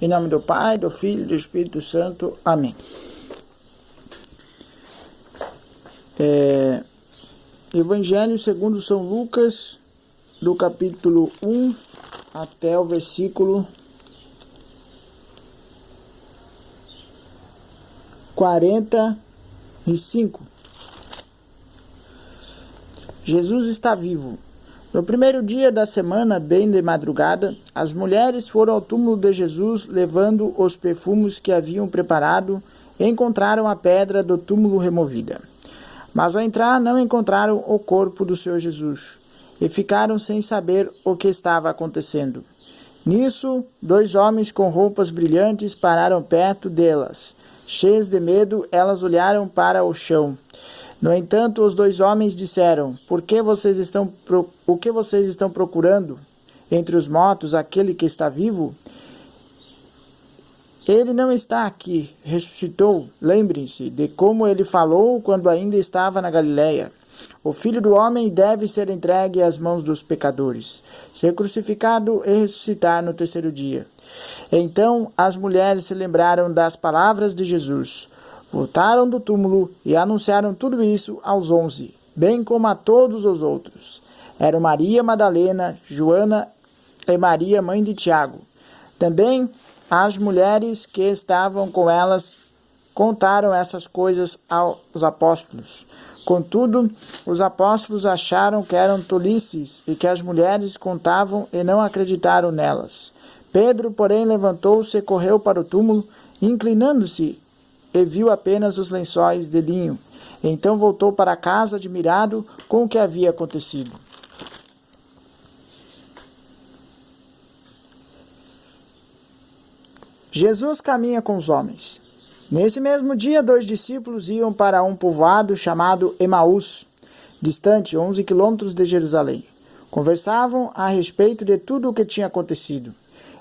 Em nome do Pai, do Filho e do Espírito Santo. Amém. Evangelho segundo São Lucas, do capítulo 1 até o versículo 45. Jesus está vivo. No primeiro dia da semana, bem de madrugada, as mulheres foram ao túmulo de Jesus, levando os perfumes que haviam preparado, e encontraram a pedra do túmulo removida. Mas ao entrar não encontraram o corpo do Senhor Jesus, e ficaram sem saber o que estava acontecendo. Nisso, 2 homens com roupas brilhantes pararam perto delas. Cheias de medo, elas olharam para o chão. No entanto, os 2 homens disseram: o que vocês estão procurando entre os mortos aquele que está vivo? Ele não está aqui, ressuscitou. Lembrem-se de como ele falou quando ainda estava na Galileia. O Filho do Homem deve ser entregue às mãos dos pecadores, ser crucificado e ressuscitar no 3º dia. Então as mulheres se lembraram das palavras de Jesus. Voltaram do túmulo e anunciaram tudo isso aos 11, bem como a todos os outros. Eram Maria Madalena, Joana e Maria, mãe de Tiago. Também as mulheres que estavam com elas contaram essas coisas aos apóstolos. Contudo, os apóstolos acharam que eram tolices e que as mulheres contavam e não acreditaram nelas. Pedro, porém, levantou-se e correu para o túmulo, inclinando-se, e viu apenas os lençóis de linho. Então voltou para casa admirado com o que havia acontecido. Jesus caminha com os homens. Nesse mesmo dia, 2 discípulos iam para um povoado chamado Emaús, distante 11 quilômetros de Jerusalém. Conversavam a respeito de tudo o que tinha acontecido.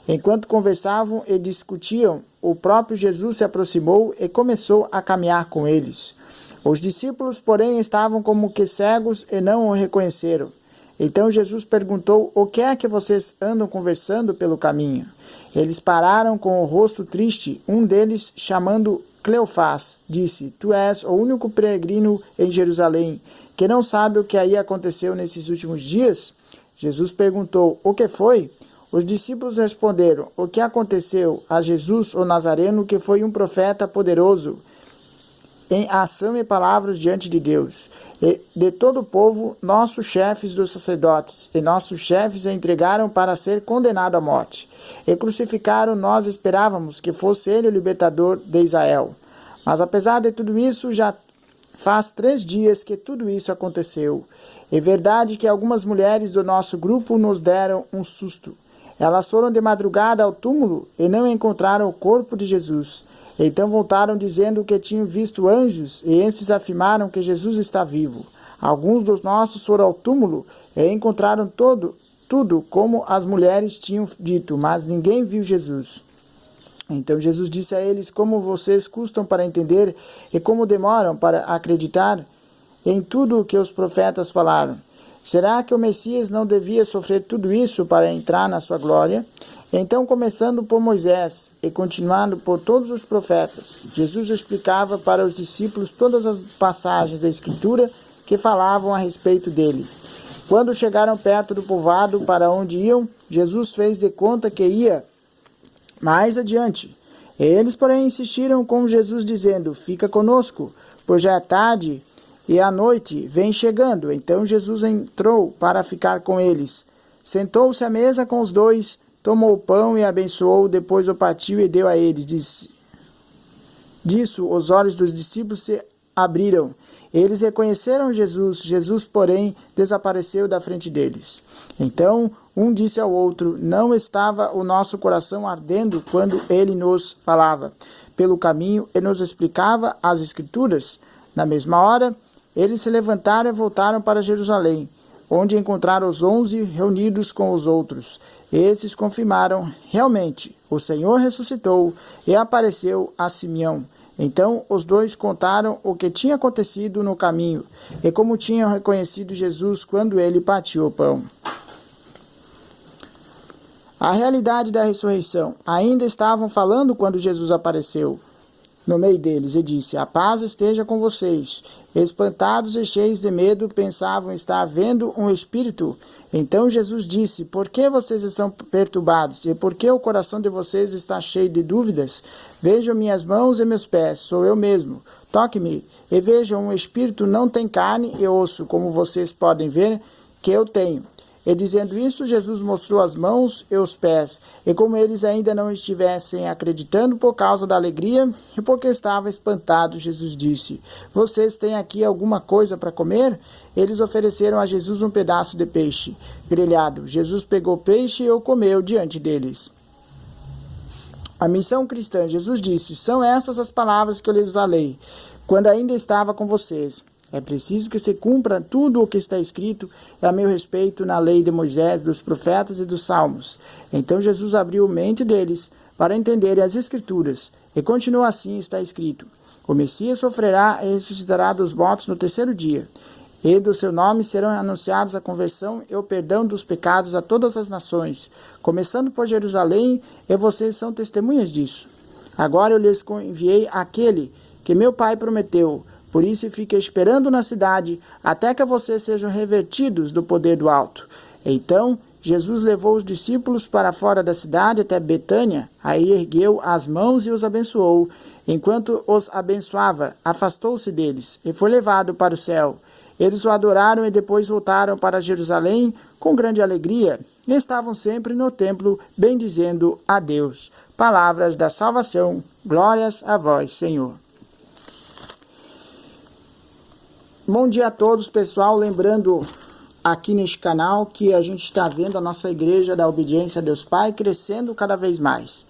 Enquanto conversavam e discutiam, o próprio Jesus se aproximou e começou a caminhar com eles. Os discípulos, porém, estavam como que cegos e não o reconheceram. Então Jesus perguntou: o que é que vocês andam conversando pelo caminho? Eles pararam com o rosto triste. Um deles, chamando Cleofás, disse: tu és o único peregrino em Jerusalém, que não sabe o que aí aconteceu nesses últimos dias? Jesus perguntou: o que foi? Os discípulos responderam: o que aconteceu a Jesus, o Nazareno, que foi um profeta poderoso em ação e palavras diante de Deus, e de todo o povo, nossos chefes dos sacerdotes e nossos chefes o entregaram para ser condenado à morte. E crucificaram, nós esperávamos que fosse ele o libertador de Israel. Mas apesar de tudo isso, já faz 3 dias que tudo isso aconteceu. É verdade que algumas mulheres do nosso grupo nos deram um susto. Elas foram de madrugada ao túmulo e não encontraram o corpo de Jesus. Então voltaram dizendo que tinham visto anjos, e esses afirmaram que Jesus está vivo. Alguns dos nossos foram ao túmulo e encontraram tudo como as mulheres tinham dito, mas ninguém viu Jesus. Então Jesus disse a eles: como vocês custam para entender e como demoram para acreditar em tudo o que os profetas falaram. Será que o Messias não devia sofrer tudo isso para entrar na sua glória? Então, começando por Moisés e continuando por todos os profetas, Jesus explicava para os discípulos todas as passagens da Escritura que falavam a respeito dele. Quando chegaram perto do povoado para onde iam, Jesus fez de conta que ia mais adiante. Eles, porém, insistiram com Jesus, dizendo: fica conosco, pois já é tarde e a noite vem chegando. Então Jesus entrou para ficar com eles. Sentou-se à mesa com os 2, tomou o pão e abençoou, depois o partiu e deu a eles. Disso, os olhos dos discípulos se abriram. Eles reconheceram Jesus. Jesus, porém, desapareceu da frente deles. Então, um disse ao outro: não estava o nosso coração ardendo quando ele nos falava pelo caminho e nos explicava as Escrituras? Na mesma hora, eles se levantaram e voltaram para Jerusalém, onde encontraram os 11 reunidos com os outros. Esses confirmaram: realmente, o Senhor ressuscitou e apareceu a Simeão. Então os 2 contaram o que tinha acontecido no caminho e como tinham reconhecido Jesus quando ele partiu o pão. A realidade da ressurreição. Ainda estavam falando quando Jesus apareceu no meio deles e disse: a paz esteja com vocês. Espantados e cheios de medo, pensavam estar vendo um espírito. Então Jesus disse: por que vocês estão perturbados? E por que o coração de vocês está cheio de dúvidas? Vejam minhas mãos e meus pés, sou eu mesmo. Toque-me e vejam, um espírito não tem carne e osso, como vocês podem ver que eu tenho. E dizendo isso, Jesus mostrou as mãos e os pés. E como eles ainda não estivessem acreditando por causa da alegria e porque estavam espantados, Jesus disse: vocês têm aqui alguma coisa para comer? Eles ofereceram a Jesus um pedaço de peixe grelhado. Jesus pegou o peixe e o comeu diante deles. A missão cristã. Jesus disse: são estas as palavras que eu lhes falei quando ainda estava com vocês. É preciso que se cumpra tudo o que está escrito a meu respeito na lei de Moisés, dos profetas e dos salmos. Então Jesus abriu a mente deles para entenderem as escrituras. E continuou assim: está escrito: o Messias sofrerá e ressuscitará dos mortos no terceiro dia. E do seu nome serão anunciados a conversão e o perdão dos pecados a todas as nações, começando por Jerusalém, e vocês são testemunhas disso. Agora eu lhes enviei aquele que meu Pai prometeu. Por isso fiquem esperando na cidade, até que vocês sejam revertidos do poder do alto. Então Jesus levou os discípulos para fora da cidade até Betânia. Aí ergueu as mãos e os abençoou. Enquanto os abençoava, afastou-se deles e foi levado para o céu. Eles o adoraram e depois voltaram para Jerusalém com grande alegria. E estavam sempre no templo, bendizendo a Deus. Palavras da salvação. Glórias a vós, Senhor. Bom dia a todos, pessoal. Lembrando aqui neste canal que a gente está vendo a nossa igreja da obediência a Deus Pai crescendo cada vez mais.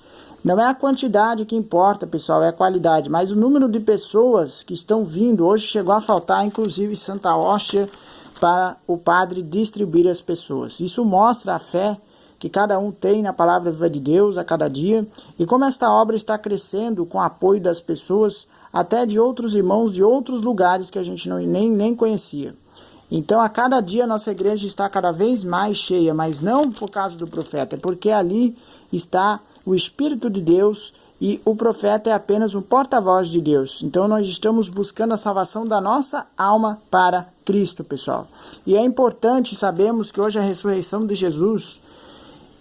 Não é a quantidade que importa, pessoal, é a qualidade, mas o número de pessoas que estão vindo. Hoje chegou a faltar, inclusive, Santa Hóstia para o padre distribuir as pessoas. Isso mostra a fé que cada um tem na palavra viva de Deus a cada dia e como esta obra está crescendo com o apoio das pessoas, até de outros irmãos de outros lugares que a gente nem conhecia. Então, a cada dia, a nossa igreja está cada vez mais cheia, mas não por causa do profeta, é porque ali está o Espírito de Deus e o profeta é apenas um porta-voz de Deus. Então, nós estamos buscando a salvação da nossa alma para Cristo, pessoal. E é importante, sabemos que hoje é a ressurreição de Jesus,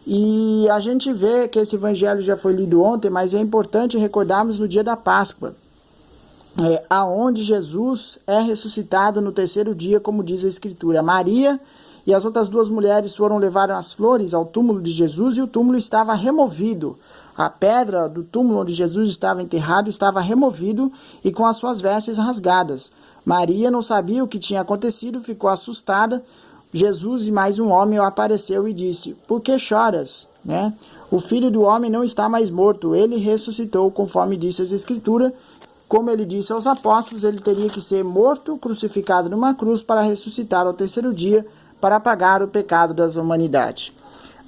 e a gente vê que esse evangelho já foi lido ontem, mas é importante recordarmos no dia da Páscoa, aonde Jesus é ressuscitado no terceiro dia, como diz a Escritura. Maria e as outras duas mulheres foram levar as flores ao túmulo de Jesus e o túmulo estava removido. A pedra do túmulo onde Jesus estava enterrado estava removido e com as suas vestes rasgadas. Maria não sabia o que tinha acontecido, ficou assustada. Jesus e mais um homem apareceu e disse: por que choras? O filho do homem não está mais morto, ele ressuscitou, conforme disse as Escrituras. Como ele disse aos apóstolos, ele teria que ser morto, crucificado numa cruz para ressuscitar ao terceiro dia, para pagar o pecado da humanidade.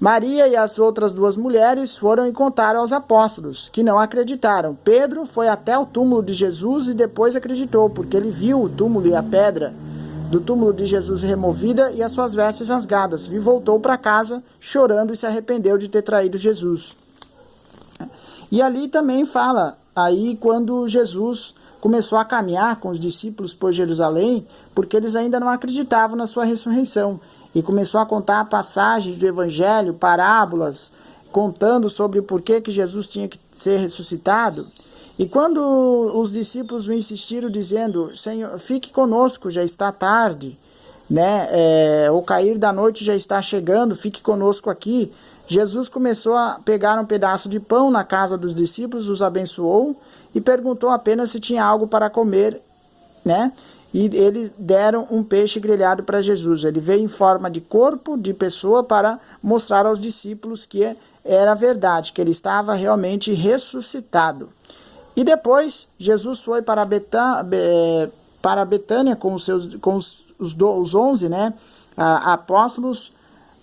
Maria e as outras duas mulheres foram e contaram aos apóstolos, que não acreditaram. Pedro foi até o túmulo de Jesus e depois acreditou, porque ele viu o túmulo e a pedra do túmulo de Jesus removida e as suas vestes rasgadas, e voltou para casa chorando e se arrependeu de ter traído Jesus. E ali também fala, aí quando Jesus começou a caminhar com os discípulos por Jerusalém, porque eles ainda não acreditavam na sua ressurreição, e começou a contar passagens do Evangelho, parábolas, contando sobre o porquê que Jesus tinha que ser ressuscitado. E quando os discípulos o insistiram dizendo: Senhor, fique conosco, já está tarde, o cair da noite já está chegando, fique conosco aqui. Jesus começou a pegar um pedaço de pão na casa dos discípulos, os abençoou e perguntou apenas se tinha algo para comer, E eles deram um peixe grelhado para Jesus. Ele veio em forma de corpo de pessoa para mostrar aos discípulos que era verdade, que ele estava realmente ressuscitado. E depois Jesus foi para Betânia com os 11 apóstolos,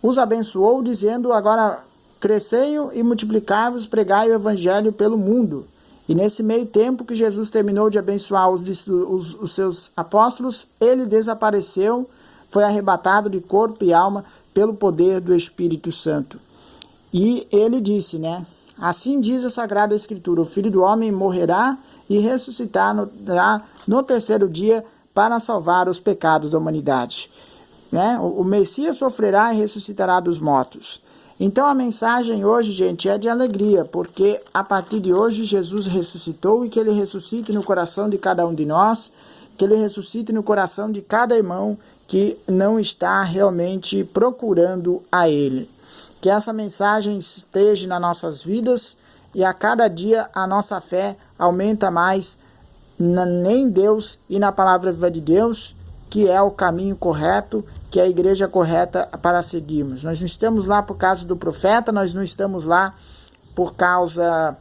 os abençoou, dizendo: agora crescei e multiplicai-vos, pregai o evangelho pelo mundo. E nesse meio tempo que Jesus terminou de abençoar os seus apóstolos, ele desapareceu, foi arrebatado de corpo e alma pelo poder do Espírito Santo. E ele disse, né? Assim diz a Sagrada Escritura, o Filho do Homem morrerá e ressuscitará no terceiro dia para salvar os pecados da humanidade. Né? O Messias sofrerá e ressuscitará dos mortos. Então a mensagem hoje, gente, é de alegria, porque a partir de hoje Jesus ressuscitou e que ele ressuscite no coração de cada um de nós, que ele ressuscite no coração de cada irmão que não está realmente procurando a ele. Que essa mensagem esteja nas nossas vidas e a cada dia a nossa fé aumenta mais em Deus e na palavra viva de Deus, que é o caminho correto, que é a igreja correta para seguirmos. Nós não estamos lá por causa do profeta, nós não estamos lá por causa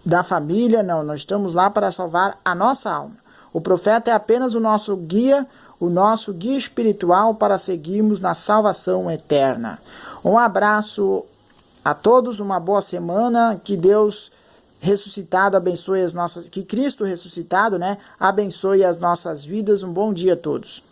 da família, não. Nós estamos lá para salvar a nossa alma. O profeta é apenas o nosso guia espiritual para seguirmos na salvação eterna. Um abraço a todos, uma boa semana, que Deus ressuscitado abençoe as nossas, que Cristo ressuscitado, né, abençoe as nossas vidas. Um bom dia a todos.